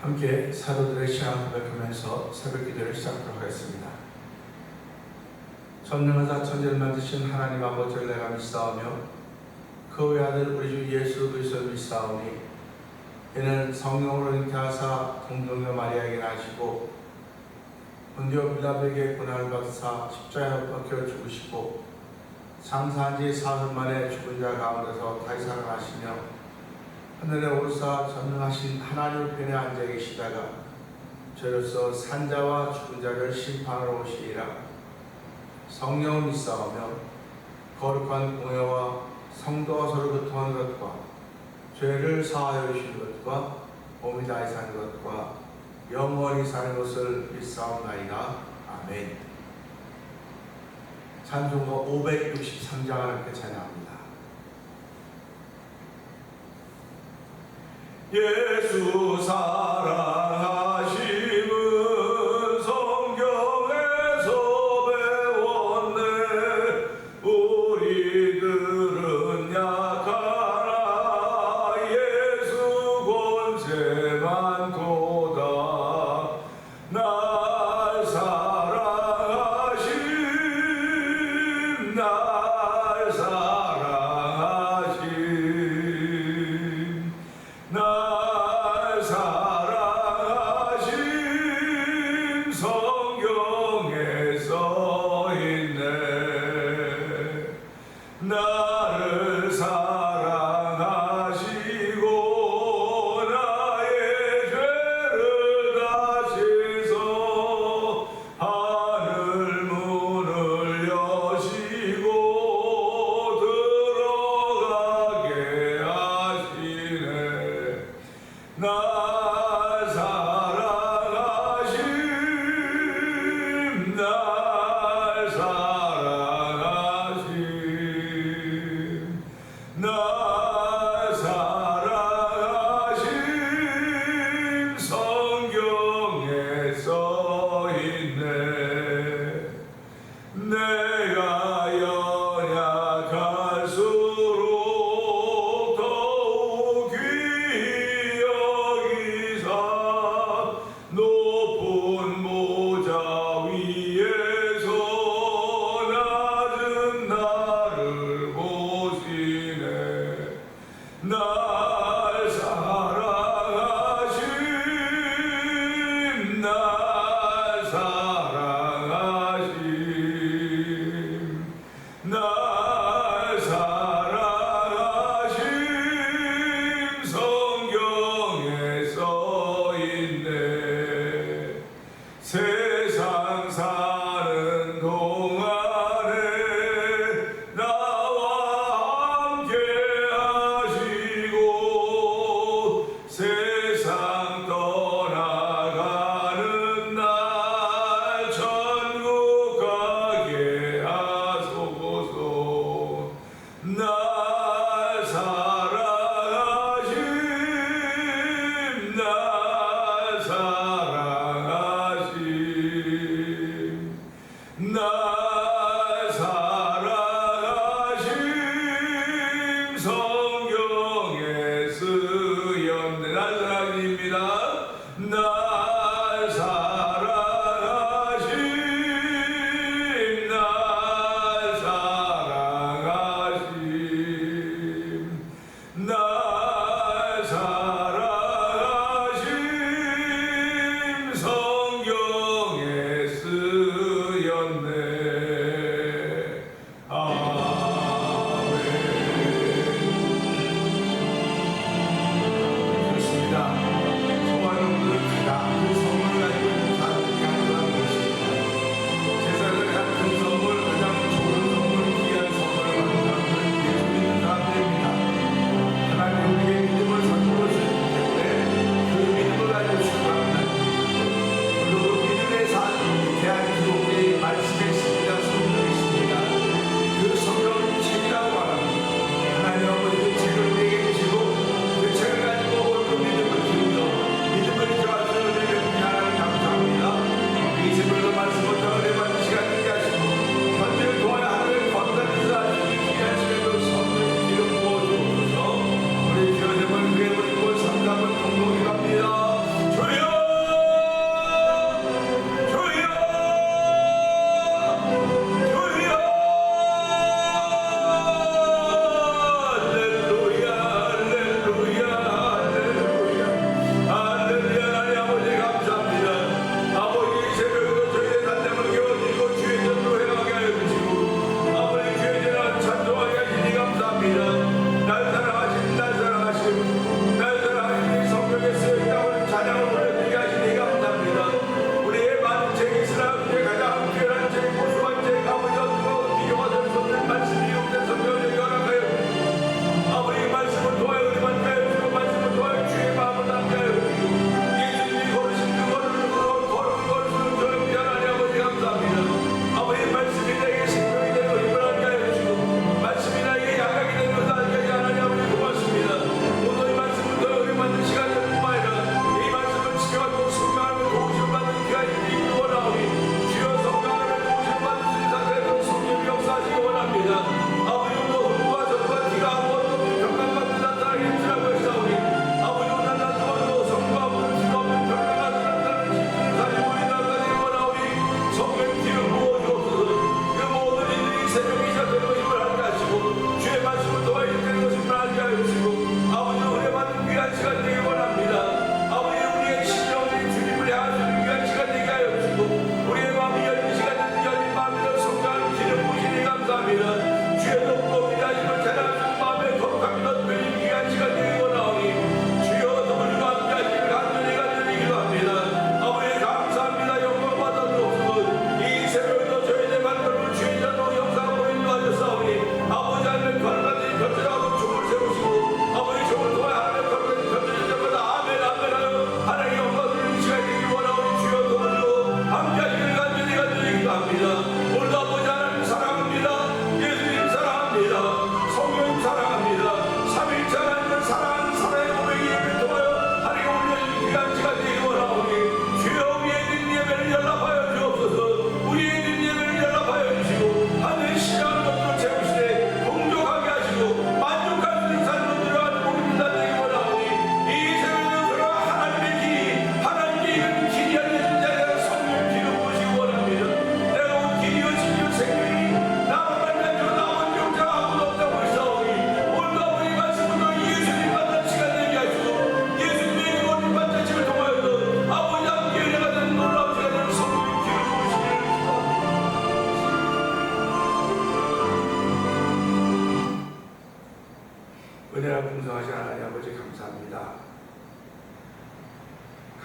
함께 사도들의 신앙 고백하면서 새벽 기도를 시작하도록 하겠습니다. 전능하사 천지를 만드신 하나님 아버지를 내가 믿사오며 그 외아들 우리 주 예수 그리스도를 믿사오니 이는 성령으로 잉태하사 동정녀 마리아에게 나시고 본디오 빌라도에게 고난을 받으사 십자가에 못 박혀 죽으시고 장사한 지 사흘 만에 죽은 자 가운데서 다시 살아나시며 하늘에 오르사 전능하신 하나님 편에 앉아 계시다가 저로서 산자와 죽은 자를 심판하러 오시리라. 성령을 믿사오며 거룩한 공회와 성도와 서로 교통하는 것과 죄를 사하여 주시는 것과 몸이 다시 사는 것과 영원히 사는 것을 믿사옵나이다. 아멘. 찬송가 563장을 함께 찬양합니다. 예수 사랑하심은 성경에서 배웠네. 우리들은 약하나 예수 권세 많도다. 날 사랑하심 날 사랑하심 날 사랑하심 성경에 써있네. 나를 사랑하시고 나의 죄를 다시서 하늘 문을 여시고 들어가게 하시네. 날 사랑하심 날 사랑하심 날 사랑하심 성경에 써있네. 내가 연약할수록 더욱 귀히 여기사 높은 보좌 위에서 낮은 나를 보시네. 날 사랑하심 날 사랑하심 날 사랑하심 성경에 써있네. 세상 사는 동안에 나와 함께 하시고 세상 떠나가는 날 천국 가게 하소서. 날 사랑하심 날 사랑하심 날 사랑하심 성경에 쓰였네. 날 사랑입니다. 날 사랑하심 날 사랑하심 날 사랑하심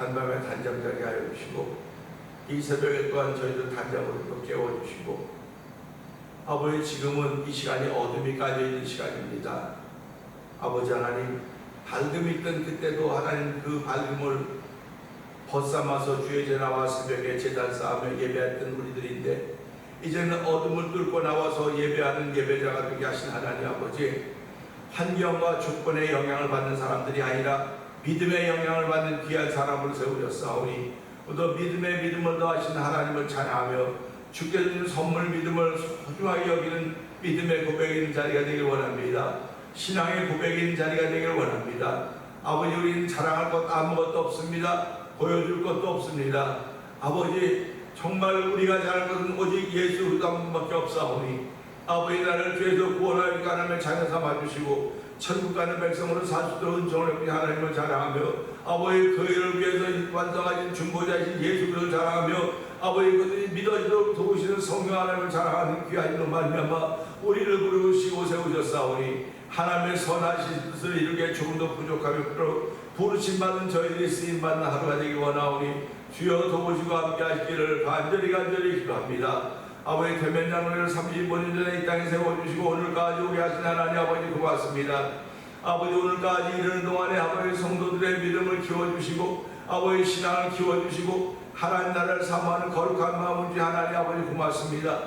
간밤에 단잠 자게 하여 주시고 이 새벽에 또한 저희들 단잠으로 또 깨워주시고 아버지 지금은 이 시간이 어둠이 깔려있는 시간입니다. 아버지 하나님 밝음이 있던 그때도 하나님 그 밝음을 벗삼아서 주의 제 나와 새벽에 제단 쌓으며 예배했던 우리들인데 이제는 어둠을 뚫고 나와서 예배하는 예배자가 되게 하신 하나님 아버지 환경과 조건의 영향을 받는 사람들이 아니라 믿음의 영향을 받는 귀한 사람을 세우셨사오니 또 믿음의 믿음을 더하신 하나님을 찬양하며 주께 주는 선물 믿음을 소중하게 여기는 믿음의 고백이 있는 자리가 되길 원합니다. 신앙의 고백이 있는 자리가 되길 원합니다. 아버지 우리는 자랑할 것 아무것도 없습니다. 보여줄 것도 없습니다. 아버지 정말 우리가 잘할 것은 오직 예수 그리스도 한 분밖에 없사오니 아버지 나를 죄에서 구원하여 하나님의 자녀 삼아주시고 천국 가는 백성으로 살 수 있도록 은총을 베푸신 하나님을 자랑하며 아버지 그 일을 위해서 완성하신 중보자이신 예수 그리스도를 자랑하며 아버지 그들이 믿어지도록 도우시는 성령 하나님을 자랑하는 귀한 이로 말미암아 우리를 부르시고 세우셨사오니 하나님의 선하신 뜻을 이루게 조금도 부족하며 부르심 받은 저희들이 쓰임 받는 하루가 되기 원하오니 주여 도우시고 함께 하시기를 간절히 기도합니다. 아버지 대면장로를 35년 전에 이 땅에 세워주시고 오늘까지 오게 하신 하나님 아버지 고맙습니다. 아버지 오늘까지 이르는 동안에 아버지 성도들의 믿음을 키워주시고 아버지 신앙을 키워주시고 하나님 나라를 사모하는 거룩한 마음을 주신 하나님 아버지 고맙습니다.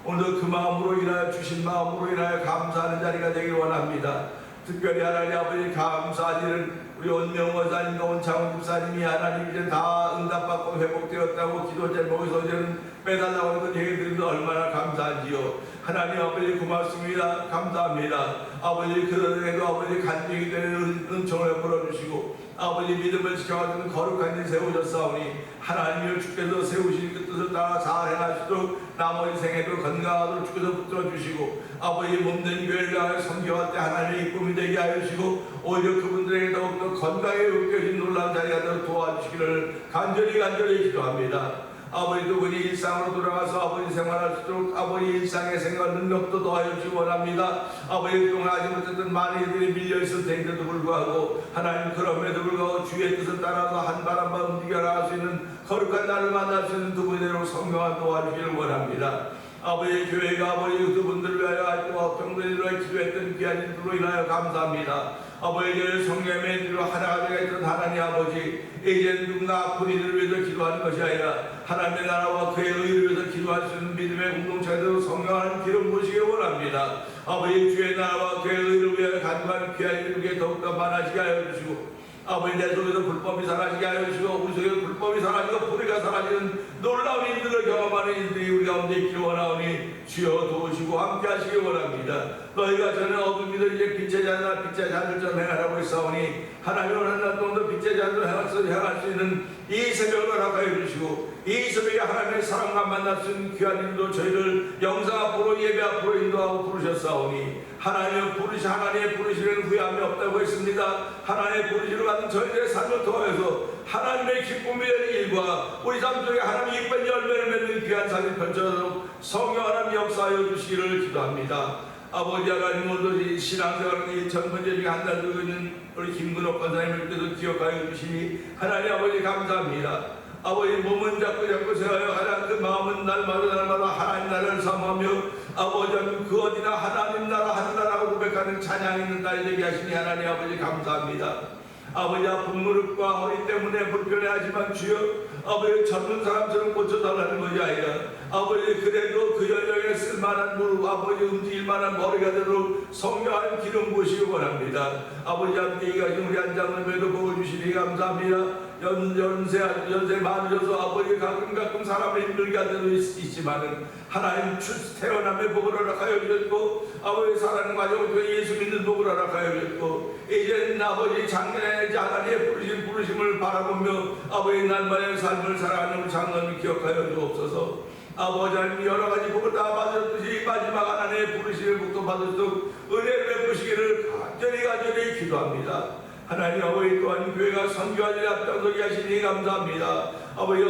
오늘도 그 마음으로 인하여 주신 마음으로 인하여 감사하는 자리가 되길 원합니다. 특별히 하나님 아버지 감사하기를 우리 원명 원사님과 원창훈 집사님이 하나님 이제 다 응답받고 회복되었다고 기도 제목에서 이제는 빼달라고 하는 것 얘기드리면 얼마나 감사한지요. 하나님 아버지 고맙습니다. 감사합니다. 아버지 그들에게도 아버지 간증이 되는 은총을 풀어주시고 아버지 믿음을 지켜가지고 거룩한 일 세우셨사오니 하나님을 주께서 세우신 그 뜻을 따라 잘 행하시도록 나머지 생애도 건강하도록 주께서 붙들어주시고 아버지 몸된 교회를 향해 섬겨할 때 하나님의 이쁨이 되게 하여 주시고 오히려 그분들에게 더욱더 건강에 웃겨진 놀라운 자리가 되도록 도와주시기를 간절히 기도합니다. 아버지 두 분이 일상으로 돌아가서 아버지 생활할 수 있도록 아버지 일상의 생활 능력도 더하여 주시기 원합니다. 아버지 그동안 하지 못했던 많은 일들이 밀려있을 텐데도 불구하고 하나님 그럼에도 불구하고 주의 뜻을 따라서 한 발 한 발 움직여 나갈 수 있는 거룩한 날을 만날 수 있는 두 분이대로 성령을 도와주기를 원합니다. 아버지 교회가 아버지 그분들을 위하여 아직도 병들을 위하여 기도했던 귀한 일들로 인하여 감사합니다. 아버지 성령의 일로 하나가 되겠던 하나님 아버지 이제 누군가 아픈 이들을 위해서 기도하는 것이 아니라 하나님의 나라와 그의 의를 위해서 기도할 수 있는 믿음의 공동체로 성령하는 기름 부으시기 원합니다. 아버지 주의 나라와 그의 의를 위하여 간구하는 귀한 이들에게 더욱더 많아지게 하여 주시고 아버지 내 속에서 불법이 사라지게 하여 주시고 우리 속에서 불법이 사라지고 불의가 사라지는 놀라운 일들을 경험하는 일들이 우리 가운데 있기를 원하오니 주여 도우시고 함께 하시기 원합니다. 너희가 전에 어둠이들 이제 빛의 자나 빛의 잔들처럼 행하라고 했사오니 하나님을 원하는 동도 빛의 잔들 행할 수 있는 이 새벽을 허락하여 주시고 이 새벽에 하나님의 사랑과 만날 수 있는 귀한 일도 저희를 영상 앞으로 예배 앞으로 인도하고 부르셨사오니 하나님의 부르시는 후회함이 없다고 했습니다. 하나님의 부르시를 받은 저희들의 삶을 통해서 하나님의 기쁨이 되는 일과 우리 삶 속에 하나님의 이쁜 열매를 맺는 귀한 삶이 펼쳐도록 성령 하나님 역사하여 주시기를 기도합니다. 아버지 하나님 오늘 신앙생활은 2000번째 중에 한 달 두고 있는 우리 김근옥 권사님을 기억하여 주시니 하나님 아버지 감사합니다. 아버지 몸은 자꾸 세워요. 하나님 그 마음은 날마다 하나님 나라를 사모하며 아버지 그 어디나 하나님 나라 하늘나라고 고백하는 찬양이 있는 날이 되게 하시니 하나님 아버지 감사합니다. 아버지 아픈 무릎과 허리 때문에 불편해하지만 주여 아버지 젊은 사람처럼 고쳐달라는 것이 아니라 아버지 그래도 그 연령에 쓸만한 무릎 아버지 움직일 만한 머리가 되도록 성령한 기름 부으시기 원합니다. 아버지 함께 이가신 우리 한장님에도 보여주시니 감사합니다. 연세 많으셔서 아버지 가끔 사람을 힘들게 할 때도 있지만은 하나님 태어남의 복을 허락하여 주셨고 아버지 사랑하는 과정을 통해 예수 믿는 복을 허락하여 주셨고 이제는 아버지 작년에 하나님의 부르심을 바라보며 아버지 날마다의 삶을 살아가는 우리 장로님 기억하여 주옵소서. 아버지 하나님 여러가지 복을 다 받으셨듯이 마지막 하나님의 부르심을 복도 받으시도록 은혜를 베푸시기를 간절히 기도합니다. 하나님 아버지 또한 교회가 선교하지 앞장서게 하시니 감사합니다. 아버지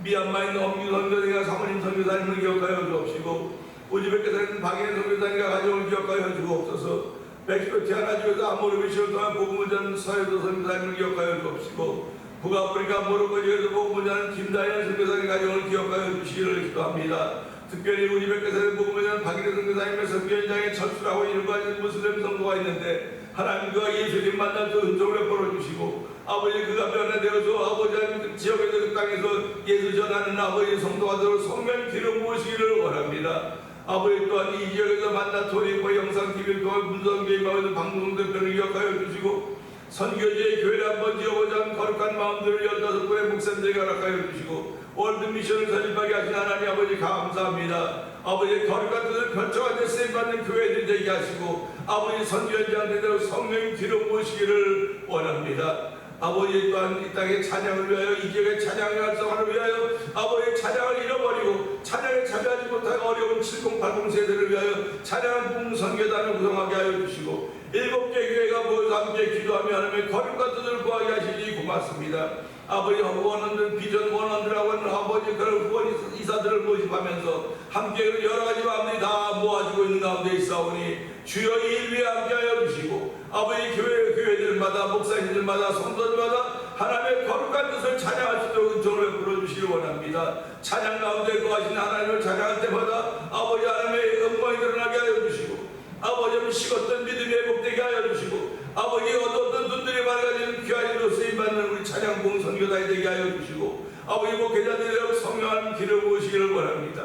미얀마에 있는 엄기 선교사님과 사모님 선교사님을 기억하여 주옵시고 우즈베키스탄에 있는 박예인 선교사님과 가정을 기억하여 주옵소서. 멕시코 티아나주에서 아모르비시를 통한 복음을 전 서해도 선교사님을 기억하여 주옵시고 북아프리카 모로코지에서 복음을 김다현 선교사님 가정을 기억하여 주시기를 기도합니다. 특별히 우리 백교사님 복음을 박일혜 선교사님의 선교 현장에 철수하고 일과하는 무슬림 성도가 있는데 하나님 그가 예수님 만나서 은총을 베풀어주시고 아버지 그가 변화되어서 아버지 하나님 지역에서 그 땅에서 예수 전하는 아버지 성도가 되어 성령 기름 부으시기를 원합니다. 아버지 또한 이 지역에서 만나 토리코 영상TV를 통한 문성교회마을 방송대표를 기억하여 주시고 선교지의 교회를 한번 지어보자 하는 거룩한 마음들을 15분의 목사님들에게 허락하여 주시고 월드미션을 설립하게 하신 하나님 아버지 감사합니다. 아버지 거룩한 뜻을 펼쳐가지고 쓰임받는 교회들이 되게 하시고 아버지 선교 현장대로 성령 기름 부으시기를 원합니다. 아버지 또한 이 땅의 찬양을 위하여 이 지역의 찬양을 활성화를 위하여 아버지의 찬양을 잃어버리고 찬양에 참여하지 못한 어려운 7080 세대를 위하여 찬양 부흥 선교단을 구성하게 하여 주시고 7개 교회가 모여서 함께 기도하며 하나님의 거룩한 뜻을 구하게 하시니 고맙습니다. 아버지 후원원들 비전 원원들하고 하는 아버지 그런 후원 이사들을 모집하면서 함께 여러 가지 마음들이 다 모아지고 있는 가운데 있사오니 주여 이 일 위에 함께하여 주시고 아버지 교회들마다 목사님들마다 성도들마다 하나님의 거룩한 뜻을 찬양할 수 있도록 은총을 베풀어 주시기 원합니다. 찬양 가운데 거하신 하나님을 찬양할 때마다 아버지 하나님의 영광이 드러나게 하여 주시고 아버지는 식었던 믿음이 회복되게 하여 주시고 아버지 어두웠던 눈들이 밝아지는 귀한 일로 쓰임받는 우리 찬양 부흥 선교단이 되게 하여 주시고 아버지 목회자들이라고 성령하는 길을 부으시기를 원합니다.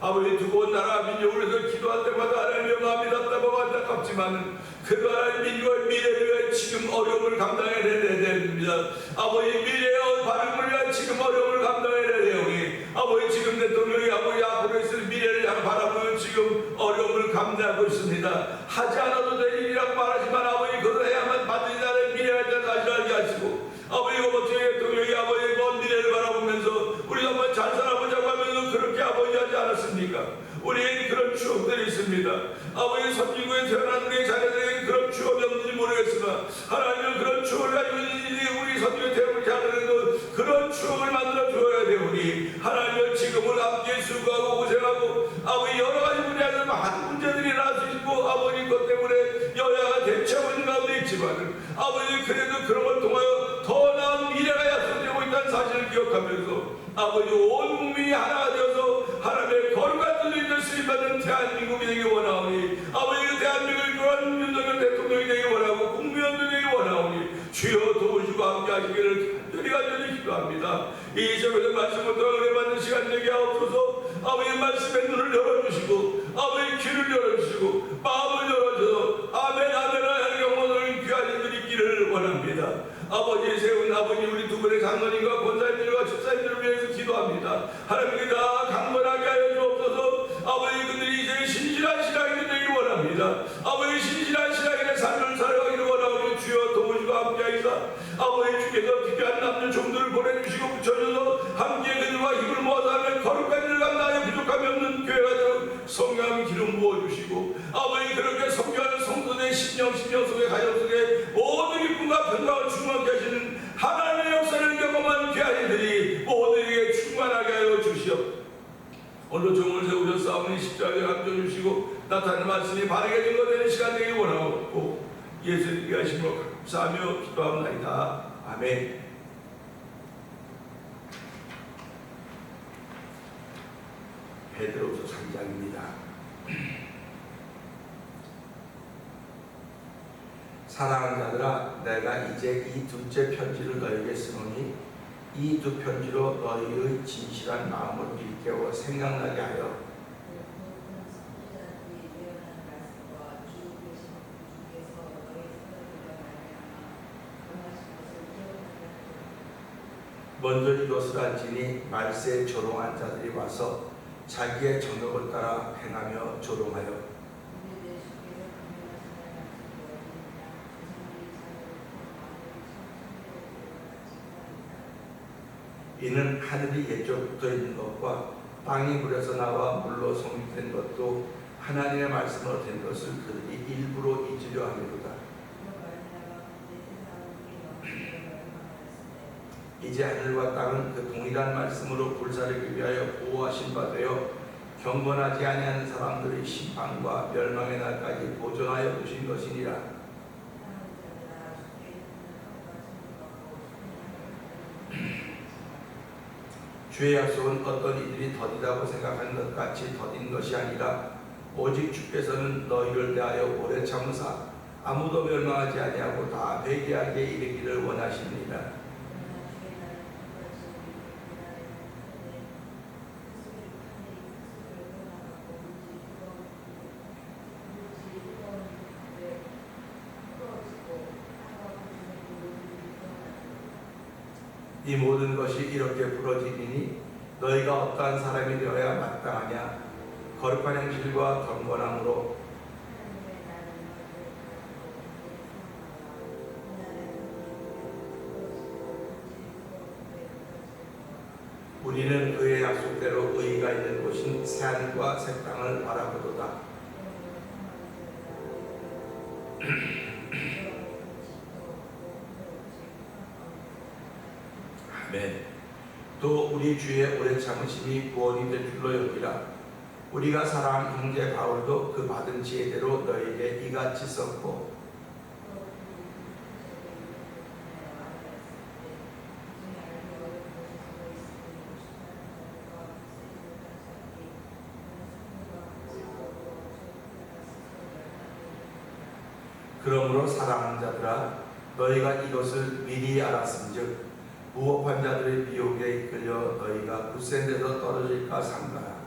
아버지 두고 온 나라 민족을 위해서 기도할 때마다 하나님의 마음이 답답하고 안타깝지만 그 하나님 민족의 미래를 위해 지금 어려움을 감당해야 됩니다. 아버지 미래의 바람을 위해 지금 어려움을 감당해야 되오니 아버지 지금 대통령이 아버지 앞으로 있을 미래를 향해 바라보며 지금 어려움을 감당하고 있습니다. 하지 않아도 될 일이라고 말하지만 아버지 그것을 해야만 받는 나라의 미래에 대한 사실을 알게 하시고 아버지 어떻게 대통령이 아버지의 먼 미래를 바라보면서 우리 한번 잘 살아보자고 하면서 그렇게 아버지 하지 않았습니까? 우리에게 그런 추억들이 있습니다. 아버지 선진국에 태어난 우리 자녀들에게 그런 추억이 없는지 모르겠으나 하나님은 그런 추억을 가지고 있는 우리 선진국에 태어난 우리 자녀들에게 그런 추억을 만들어 주어야 되오니 하나님은 지금을 함께 수고하고 고생하고 아버지 여러 가지 분야에서 많은 문제들이 일어날 수 있고 아버지 것 때문에 여야가 대치하고 있는 가운데 있지만 아버지 그래도 그런 걸 통하여 더 나은 미래가 약속되고 있다는 사실을 기억하면서 아버지 온 국민이 하나가 되어서 하나님의 거룩한 뜻을 쓰임받는 대한민국이 되기 원하오니 아버지 그 대한민국을 교한 윤석열 대통령이 되기 원하고 국민원들이 되기 원하오니 주여 도우시고 함께 하시기를 간절히 기도합니다. 이 시험에서 말씀을 더 은혜받는 시간 되게 하옵소서. 아버지 말씀의 눈을 열어주시고 아버지 귀를 열어주시고 마음을 열어줘서 아멘 하는 영혼을 귀한 이들이 있기를 원합니다. 아버지 세운 아버지 우리 두 분의 장로님과 권사님들과 집사님들을 위해서 기도합니다. 하나님께 다 강건하게 하여 주옵소서. 아버지 그들이 이제 신실한 신앙이 되기 원합니다. 아버지 신실한 신앙인의 삶을 살아가기를 원하오니 주여 도우시고 함께하시사 아버지 주께서 필요한 남녀 종들을 보내주시고 붙여줘서 함께 그들과 힘을 모아서 하면 거룩한 일을 감당하여 부족함이 없는 교회가 되어 성령 기름 부어주시고 아버지 그렇게 성교하는 성도들의 심령 속에 가정 속에 모든 기쁨과 평강을 충만케 하시는 하나님의 역사를 경험한 귀한 이들이 모두에게 충만하게 하여 주시옵소서. 오늘 종을 세우셨사오니 십자가에 감춰주시고 나타나는 말씀이 바르게 증거되는 시간 되기 원하옵고 예수님께 하심으로 감사하며 기도합니다. 아멘. 베드로서 3장입니다. 사랑하는 자들아 내가 이제 이 둘째 편지를 너에게 쓰노니 이 두 편지로 너희의 진실한 마음을 일깨워 생각나게 하여 먼저 이것을 알지니 말세에 조롱한 자들이 와서 자기의 정욕을 따라 행하며 조롱하여 이는 하늘이 예적부터 있는 것과 땅이 물에서 나와 물로 성립된 것도 하나님의 말씀으로 된 것을 그들이 일부러 잊으려 함이로다. 이제 하늘과 땅은 그 동일한 말씀으로 불사르기 위하여 보호하신 바 되어 경건하지 아니하는 사람들의 심판과 멸망의 날까지 보존하여 두신 것이니라. 주의 약속은 어떤 이들이 더디다고 생각하는 것 같이 더딘 것이 아니라 오직 주께서는 너희를 대하여 오래 참으사 아무도 멸망하지 아니하고 다 회개하게 이르기를 원하십니다. 이 모든 것이 이렇게 부러지리니 너희가 어떠한 사람이 되어야 마땅하냐. 거룩한 행실과 경건함으로 우리는 그의 약속대로 의의가 있는 곳인 새하늘과 새 땅을 바라보도다. 아멘. 또 우리 주의 오래 참으심이 구원이 될 줄로 여기라. 우리가 사랑하는 형제 바울도 그 받은 지혜대로 너희에게 이같이 썼고 그러므로 사랑하는 자들아 너희가 이것을 미리 알았은즉 무법한 자들의 미혹에 이끌려 너희가 굳센 데서 떨어질까 삼가라.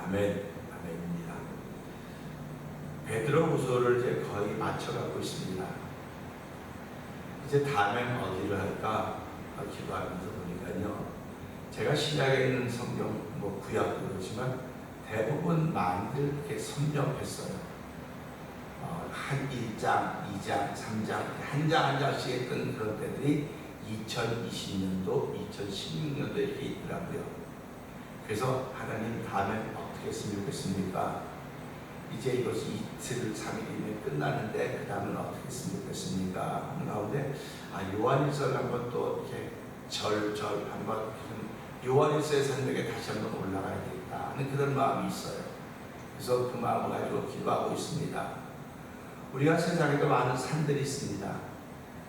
아멘, 아멘입니다. 베드로후서를 이제 거의 맞춰가고 있습니다. 이제 다음엔 어디를 할까 기도하면서 보니까요, 제가 신약에 있는 성경, 구약도 그렇지만 대부분 많이들 이렇게 섭렵했어요. 한 1장, 2장, 3장, 한 장 한 장씩 했던 그런 때들이 2020년도, 2016년도에 이렇게 있더라고요. 그래서 하나님 다음엔 어떻게 했으면 좋겠습니까? 이제 이것이 이틀, 3일이면 끝나는데 그 다음은 어떻게 했으면 좋겠습니까? 하는 가운데 요한일서를 한번 또 이렇게 한번 요한일서의 산맥에 다시 한번 올라가야 되겠다 하는 그런 마음이 있어요. 그래서 그 마음을 가지고 기도하고 있습니다. 우리가 세상에도 많은 산들이 있습니다.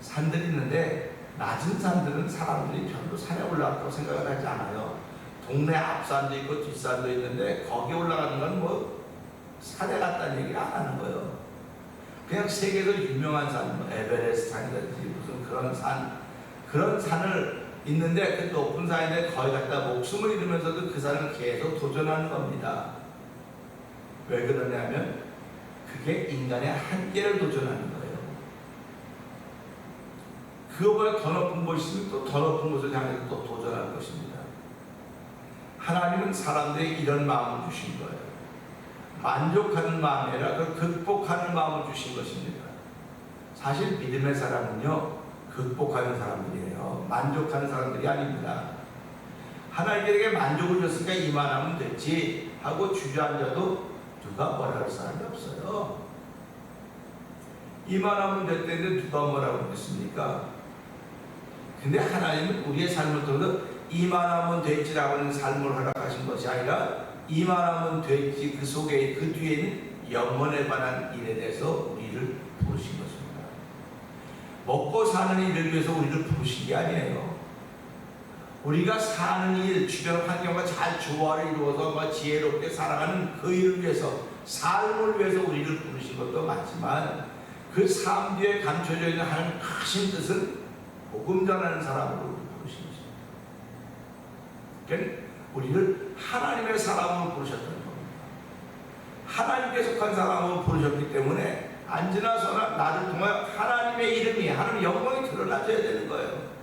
산들이 있는데 낮은 산들은 사람들이 별로 산에 올라갔다고 생각을 하지 않아요. 동네 앞산도 있고 뒷산도 있는데 거기 올라가는 건 산에 갔다는 얘기를 안 하는 거예요. 그냥 세계에서 유명한 산, 에베레스트 산이라든지 무슨 그런 산을 있는데 그 높은 산인데 거기 갔다 목숨을 잃으면서도 그 산을 계속 도전하는 겁니다. 왜 그러냐면 그게 인간의 한계를 도전하는 거예요. 그거보다 더 높은 곳이 있으면 또 더 높은 곳을 향해서 또 도전하는 것입니다. 하나님은 사람들에게 이런 마음을 주신 거예요. 만족하는 마음이 아니라 그 극복하는 마음을 주신 것입니다. 사실 믿음의 사람은요, 극복하는 사람들이에요. 만족하는 사람들이 아닙니다. 하나님에게 만족을 줬으니까 이만하면 됐지 하고 주저앉아도 누가 뭐라 할 사람이 없어요. 이만하면 됐는데 누가 뭐라고 했습니까? 근데 하나님은 우리의 삶을 통해서 이만하면 됐지라고 하는 삶을 허락하신 것이 아니라 이만하면 됐지 그 속에 그 뒤에는 영혼에 관한 일에 대해서 우리를 부르신 것입니다. 먹고 사는 일을 위해서 우리를 부르신 게 아니에요. 우리가 사는 일, 주변 환경과 잘 조화를 이루어서 지혜롭게 살아가는 그 일을 위해서, 삶을 위해서 우리를 부르신 것도 맞지만 그 삶 뒤에 감춰져 있는 하나님의 크신 뜻은 복음 전하는 사람으로 부르신 것입니다. 그러니까 우리를 하나님의 사람으로 부르셨다는 겁니다. 하나님께 속한 사람으로 부르셨기 때문에 안지나 서나 나를 통하여 하나님의 이름이, 하나님의 영광이 드러나줘야 되는 거예요.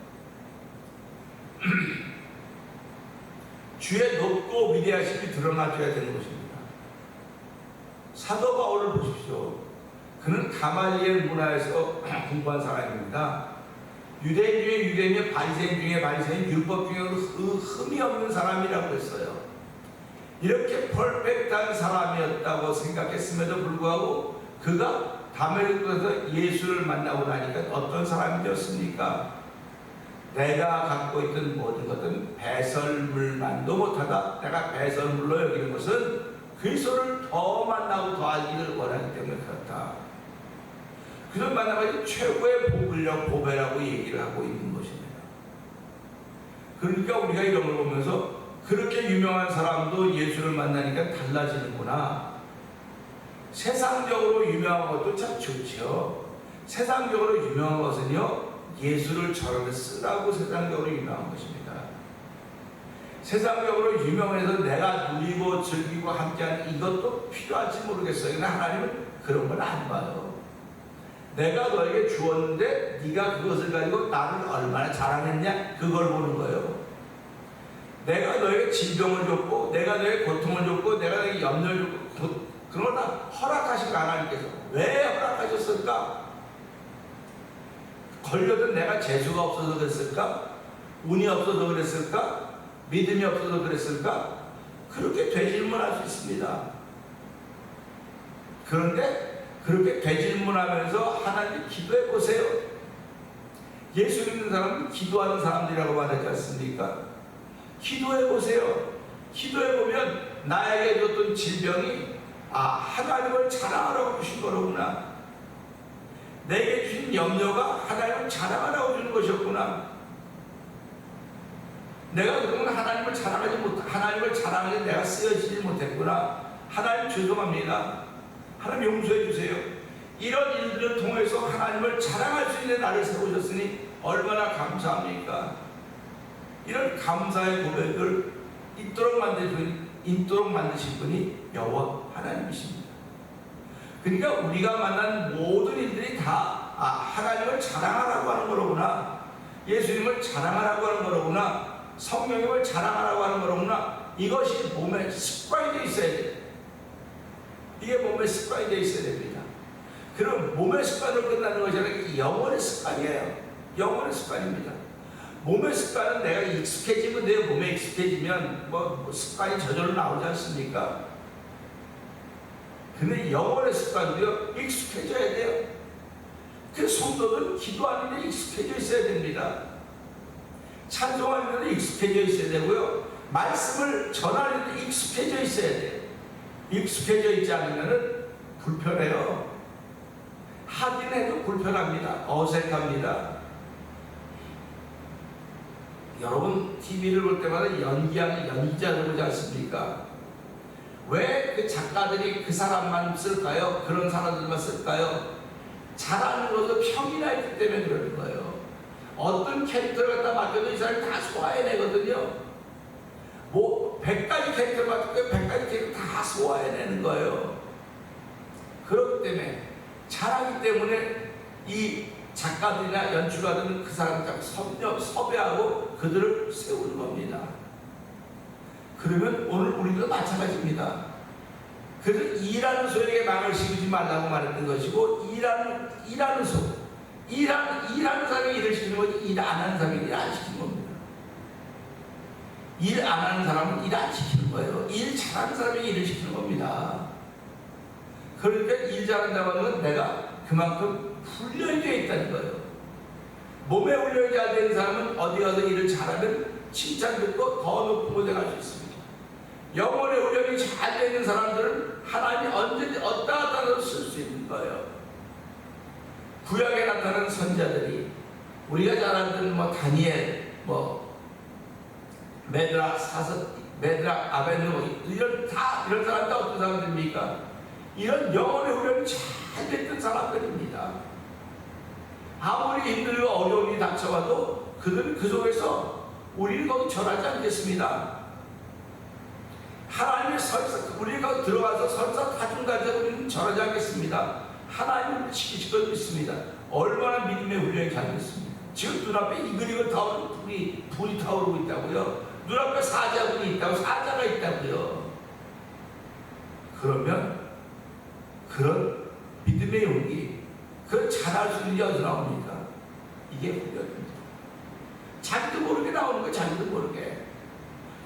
주의 높고 위대하심이 드러나줘야 되는 것입니다. 사도 바울을 보십시오. 그는 가말리엘 문화에서 공부한 사람입니다. 유대인 중에 유대인이, 바리새인 중에 바리새인, 율법 중에 흠이 없는 사람이라고 했어요. 이렇게 퍼펙트한 사람이었다고 생각했음에도 불구하고 그가 다메섹에서 예수를 만나고 나니까 어떤 사람이 되었습니까? 내가 갖고 있던 모든 것은 배설물만도 못하다. 내가 배설물로 여기는 것은 그리스도를 더 만나고 더 알기를 원하기 때문에 그렇다. 그를 만나가지고 최고의 보배라고 얘기를 하고 있는 것입니다. 그러니까 우리가 이런 걸 보면서 그렇게 유명한 사람도 예수를 만나니까 달라지는구나. 세상적으로 유명한 것도 참 좋죠. 세상적으로 유명한 것은요, 예수를 저렇게 쓰라고 세상적으로 유명한 것입니다. 세상적으로 유명해서 내가 누리고 즐기고 함께하는 이것도 필요할지 모르겠어요. 그러나 하나님은 그런 걸 안 봐요. 내가 너에게 주었는데 네가 그것을 가지고 나를 얼마나 자랑했냐, 그걸 보는 거예요. 내가 너에게 질병을 줬고, 내가 너에게 고통을 줬고, 내가 너에게 염려를 줬고, 그런 걸 다 허락하신 하나님께서 왜 허락하셨을까? 걸려도 내가 재수가 없어서 그랬을까? 운이 없어서 그랬을까? 믿음이 없어서 그랬을까? 그렇게 되질문할 수 있습니다. 그런데 그렇게 되질문하면서 하나님 기도해 보세요. 예수 믿는 사람은 기도하는 사람들이라고 말하지 않습니까? 기도해 보세요. 기도해 보면 나에게 줬던 질병이 하나님을 자랑하라고 주신 거로구나. 내게 주신 염려가 하나님을 자랑하라고 주는 것이었구나. 내가 그동안 하나님을 자랑하지 내가 쓰여지지 못했구나. 하나님 죄송합니다. 하나님 용서해 주세요. 이런 일들을 통해서 하나님을 자랑할 수 있는 나를 세우셨으니 얼마나 감사합니까? 이런 감사의 고백을 있도록 만드신 분이 여호와 하나님이십니다. 그러니까 우리가 만난 모든 일들이 다 하나님을 자랑하라고 하는 거로구나. 예수님을 자랑하라고 하는 거로구나. 성령님을 자랑하라고 하는 거로구나. 이것이 몸에 습관이 되어 있어야 돼요. 이게 몸에 습관이 되어 있어야 됩니다. 그럼 몸의 습관으로 끝나는 것이 아니라 영혼의 습관이에요. 영혼의 습관입니다. 몸의 습관은 내가 익숙해지면, 내 몸에 익숙해지면 습관이 저절로 나오지 않습니까? 근데 영혼의 습관도요, 익숙해져야 돼요. 그래서 성도는 기도하는 데 익숙해져 있어야 됩니다. 찬송하는 데 익숙해져 있어야 되고요. 말씀을 전하는 데 익숙해져 있어야 돼요. 익숙해져 있지 않으면 불편해요. 하긴 해도 불편합니다. 어색합니다. 여러분 TV를 볼 때마다 연기하는 연기자들 보지 않습니까? 왜 그 작가들이 그 사람만 쓸까요? 그런 사람들만 쓸까요? 잘하는 것도 평이나 있기 때문에 그러는 거예요. 어떤 캐릭터를 갖다 맡겨도 이 사람이 다 소화해내거든요. 100가지 캐릭터를 맡기고 100가지 캐릭터 다 소화해내는 거예요. 그렇기 때문에 잘하기 때문에 이 작가들이나 연출가들은 그 사람을 섭외하고 그들을 세우는 겁니다. 그러면 오늘 우리도 마찬가지입니다. 그래서 일하는 소에게 망을 씌우지 말라고 말했던 것이고, 일하는 사람이 일을 시키는 거지, 일 안 하는 사람이 일 안 시키는 겁니다. 일 안 하는 사람은 일 안 시키는 거예요. 일 잘하는 사람이 일을 시키는 겁니다. 그러니까 일 잘한다고 하는 건 내가 그만큼 훈련이 되어 있다는 거예요. 몸에 훈련이 잘 되는 사람은 어디 가서 일을 잘하면 칭찬받고 더 높은 곳에 갈 수 있습니다. 영혼의 훈련이 잘 되는 사람들은 하나님이 언제든지 어디다 갖다 쓸 수 있는 거예요. 구약에 나타나는 선자들이, 우리가 잘 아는 다니엘, 메드락, 아벤누고 이런 사람들 어떤 사람들입니까? 이런 영혼의 훈련이 잘 됐던 사람들입니다. 아무리 힘들고 어려움이 닥쳐와도 그들은 그 속에서 우리를 거기 절하지 않겠습니다. 하나님의 우리가 들어가서 설사 다중가지고 우리는 절하지 않겠습니다. 하나님을 지키실 것 믿습니다. 얼마나 믿음의 훈련이 잘 됐습니다. 지금 눈앞에 이글이글 타오르고 불이 타오르고 있다고요. 눈앞에 사자분이 있다고, 사자가 있다고요. 그러면 그런 믿음의 용기, 그걸 잘할 수 있는 게 어디서 나옵니까? 이게 훈련입니다. 자기도 모르게 나오는 거예요. 자기도 모르게.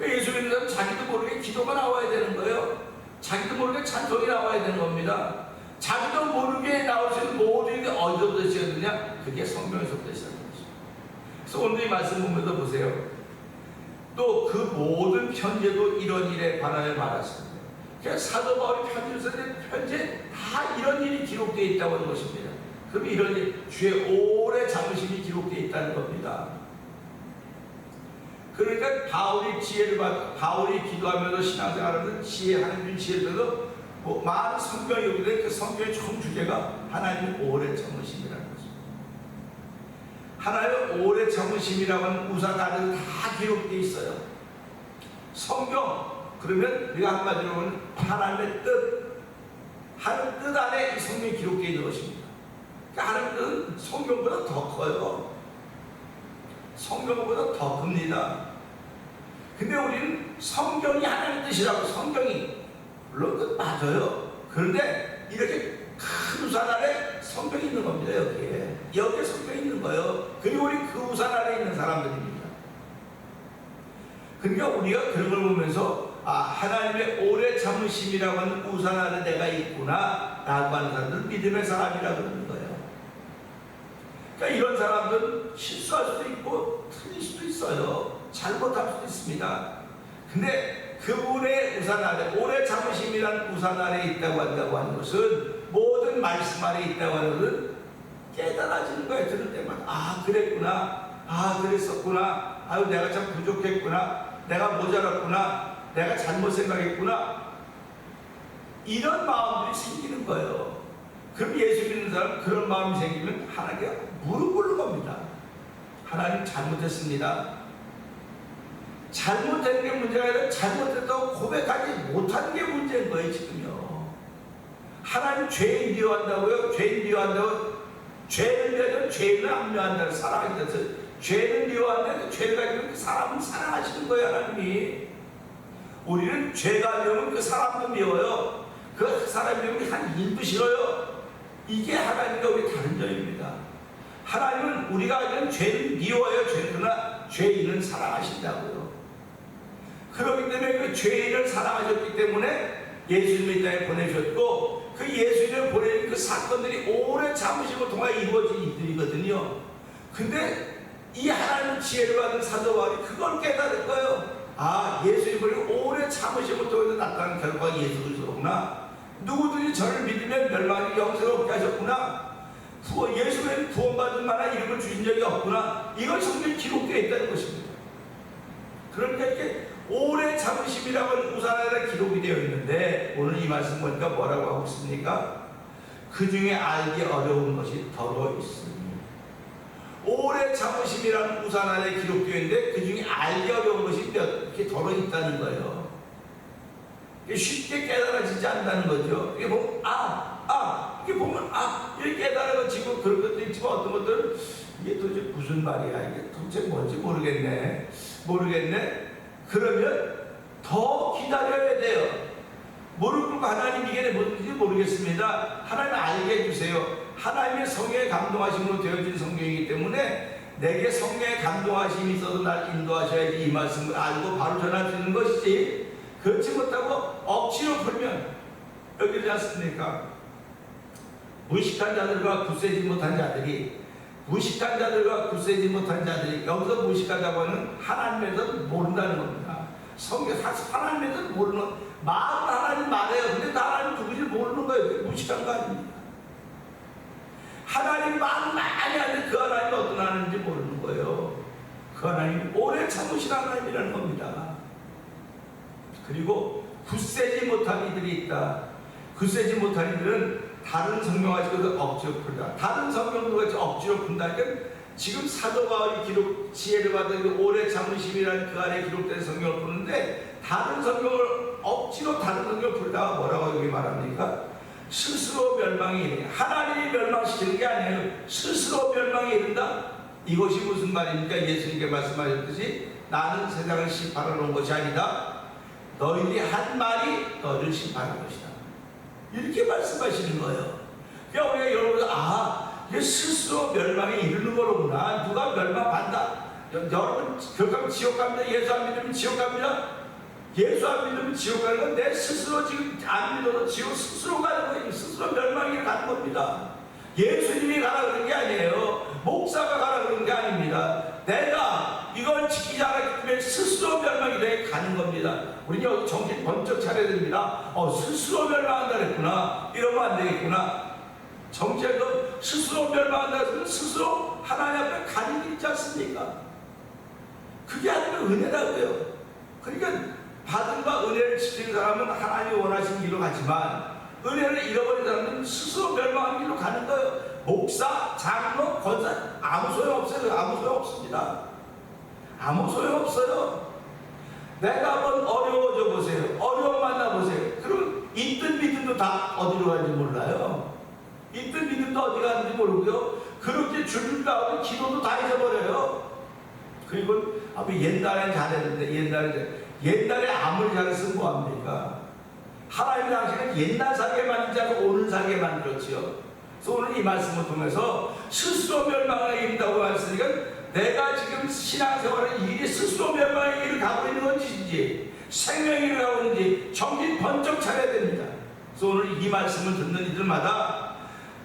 예수 믿는 사람은 자기도 모르게 기도가 나와야 되는 거예요. 자기도 모르게 찬송이 나와야 되는 겁니다. 자기도 모르게 나올 수 있는 모든 게 어디서부터 시작되냐? 그게 성경에서부터 시작되는 것입니다. 그래서 오늘 이 말씀 보면서 보세요. 또 그 모든 편지도 이런 일에 관하여 말했습니다. 그러니까 사도 바울이 편지를 썼는데 편지에 다 이런 일이 기록되어 있다고 하는 것입니다. 그럼 이런 일, 주의 오래 참으심이 기록되어 있다는 겁니다. 그러니까 바울이 지혜를 받고 바울이 기도하면서 신앙생활하는 지혜, 하나님 지혜에서 많은 성경이 오는데 그 성경의 총 주제가 하나님의 오래 참으심이라는 것입니다. 하나님의 오래 참으심이라고 하는 우상 안에 다 기록되어 있어요. 성경, 그러면 우리가 한마디로 보면 하나님의 뜻, 하나님의 뜻 안에 이 성경이 기록되어 있는 것입니다. 그러니까 하나님의 뜻은 성경보다 더 커요. 성경보다 더 큽니다. 근데 우리는 성경이 하나님의 뜻이라고, 성경이 물론 그건 맞아요. 그런데 이렇게 큰 우산 아래 성경이 있는 겁니다. 여기에 성경이 있는 거예요. 그리고 우리 그 우산 아래 있는 사람들입니다. 그러니까 우리가 그런 걸 보면서 하나님의 오래 참으심이라고 하는 우산 아래 내가 있구나 라고 하는 사람들은 믿음의 사람이라고 그러는 거예요. 그러니까 이런 사람들은 실수할 수도 있고 틀릴 수도 있어요. 잘못할 수도 있습니다. 근데 그분의 우산 아래, 오래 참으심이라는 우산 아래 있다고 한다고 하는 것은, 모든 말씀 아래 있다고 하는 것은 깨달아지는 거예요. 들을 때마다 그랬구나, 그랬었구나, 내가 참 부족했구나, 내가 모자랐구나, 내가 잘못 생각했구나, 이런 마음들이 생기는 거예요. 그럼 예수 믿는 사람 그런 마음이 생기면 하나님께 무릎 꿇는 겁니다. 하나님 잘못했습니다. 잘못된 게 문제가 아니라 잘못했다고 고백하지 못하는 게 문제인 거예요. 지금요. 하나님 죄인 미워한다고요? 죄인 미워한다고? 죄를 미워하면 죄인을 안 미워한다고 사랑하기 때문에 죄를 미워한다고 죄를 가지고 그 사람을 사랑하시는 거예요. 하나님이. 우리는 죄가 미우면 그 사람도 미워요. 그 사람이 미우면 한 일도 싫어요. 이게 하나님과 우리 다른 점입니다. 하나님은 우리가 알는 죄를 미워요. 그러나 죄인은 사랑하신다고요. 그렇기 때문에 그 죄인을 사랑하셨기 때문에 예수님을 이 땅에 보내셨고, 그 예수님을 보내는 그 사건들이 오래 참으심을 통해 이루어진 일들이거든요. 근데 이 하나님의 지혜를 받은 사도 바울이 그걸 깨달을 거예요. 예수님을 오래 참으심을 통해서 나타난 결과가 예수 그리스도구나. 누구든지 저를 믿으면 멸망이 영생을 얻게 하셨구나. 예수는 구원받을 만한 이름을 주신 적이 없구나. 이걸 성경에 기록되어 있다는 것입니다. 그러니까 이렇게 오래 참으심이라고 하는 우산 아래 기록이 되어 있는데, 오늘 이 말씀 보니까 뭐라고 하고 있습니까? 그 중에 알기 어려운 것이 더러 있으니. 오래 참으심이라는 우산 아래 기록되어 있는데 그 중에 알기 어려운 것이 몇 개 더러 있다는 거예요. 쉽게 깨달아지지 않는다는 거죠. 이게 보면 이게 보면 이렇게 깨달아지고 그런 것도 있지만, 어떤 것들은 이게 도대체 무슨 말이야, 이게 도대체 뭔지 모르겠네. 그러면 더 기다려야 돼요. 무릎 꿇고 하나님 이게 뭔지 모르겠습니다. 하나님 알게 해주세요. 하나님의 성령의 감동하심으로 되어진 성경이기 때문에 내게 성령의 감동하심이 있어도 날 인도하셔야지 이 말씀을 알고 바로 전할 수 있는 것이지, 그렇지 못하고 억지로 풀면 여기 그러지 않습니까? 무식한 자들과 굳세지 못한 자들이, 여기서 무식하다고 하는 하나님에서 모른다는 겁니다. 성경 하나님에서 모르는, 마음은 하나님 말해요. 근데 하나님 누구지 모르는 거예요. 그게 무식한 거 아닙니까? 하나님 마음 많이 하는데 그 하나님이 어떤 하나님인지 모르는 거예요. 그 하나님이 오래 참으신 하나님이라는 겁니다. 그리고 굳세지 못한 이들이 있다. 굳세지 못한 이들은 다른 성경 가지고 억지로 풀다. 다른 성경도 같이 억지로 푼다니까, 지금 사도 바울이 지혜를 받은 오래 참으심이라는 그 안에 기록된 성경을 푸는데, 다른 성경을 억지로 다른 성경을 풀다가 뭐라고 여기 말합니까? 스스로 멸망에 이르냐. 하나님이 멸망시키는 게 아니에요. 스스로 멸망에 이른다. 이것이 무슨 말입니까? 예수님께 말씀하셨듯이 나는 세상을 심판하러 온 것이 아니다. 너희들이 한 말이 너희를 심판할 것이다. 이렇게 말씀하시는 거예요. 그러니까 우리가 여러분, 이게 스스로 멸망에 이르는 거로구나. 누가 멸망받는다. 여러분, 결국 지옥 갑니다. 예수 안 믿으면 지옥 갑니다. 예수 안 믿으면 지옥 가는 건 내 스스로 지금 안 믿어도 지옥 스스로 가는 거예요. 스스로 멸망이 가는 겁니다. 예수님이 가라 그런 게 아니에요. 목사가 가라 그런 게 아닙니다. 내가 이걸 지키지 않았기 때문에 스스로 멸망이 돼 가는 겁니다. 우리는 여기 정신 번쩍 차려야 됩니다. 스스로 멸망한다 그랬구나. 이러면 안 되겠구나. 정체도 스스로 멸망한다 그러면 스스로 하나님 앞에 가는 게 있지 않습니까? 그게 아니면 은혜라고요. 그러니까 받은 바 은혜를 지키는 사람은 하나님이 원하시는 길로 가지만 은혜를 잃어버린 사람은 스스로 멸망하는 길로 가는 거예요. 목사, 장로, 권사 아무 소용없어요. 아무 소용없습니다. 아무 소용없어요. 내가 한번 어려워져 보세요. 어려움 만나보세요. 그럼 있든 믿음도 다 어디로 가는지 몰라요. 있든 믿음도 어디 가는지 모르고요. 그렇게 줄줄 나오면 기도도 다 잊어버려요. 그리고 옛날엔 잘했는데 옛날에 아무리 잘했으면 뭐합니까? 하나님 당신은 옛날 살게 만들지 않고 오늘 살게 만들었지요. 그래서 오늘 이 말씀을 통해서 스스로 멸망을 이룬다고 말씀하니까 내가 지금 신앙생활의 일이 스스로 멸망의 길을 가고 있는 건지 생명의 길을 가고 있는지 정신 번쩍 차려야 됩니다. 그래서 오늘 이 말씀을 듣는 이들마다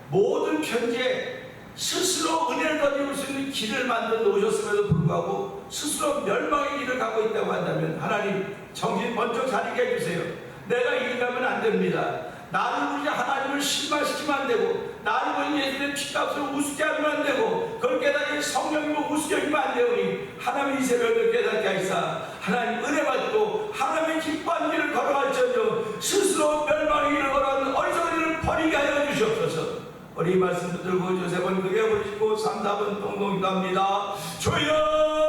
모든 편지에 스스로 은혜를 가지고 수 있는 길을 만들어 놓으셨음에도 불구하고 스스로 멸망의 길을 가고 있다고 한다면 하나님 정신 번쩍 차리게 해주세요. 내가 이기면 안 됩니다. 나를 보지 하나님을 실망시키면 안 되고 나를 보지 예수님의 피값을 우습게 하면 안 되고 그걸 깨닫게 성령님을 우습게 하면 안 되오니 하나님 이 새벽을 깨닫게 하시사 하나님 은혜 받고 하나님의 기뻐하는 길을 걸어갈지언정 스스로 멸망의 길을 걸어가는 어리석은 일을 버리게 하여 주시옵소서. 우리 이 말씀 붙들고 조세 번 크게 부르시고 3, 4번 동동기도 합니다. 주여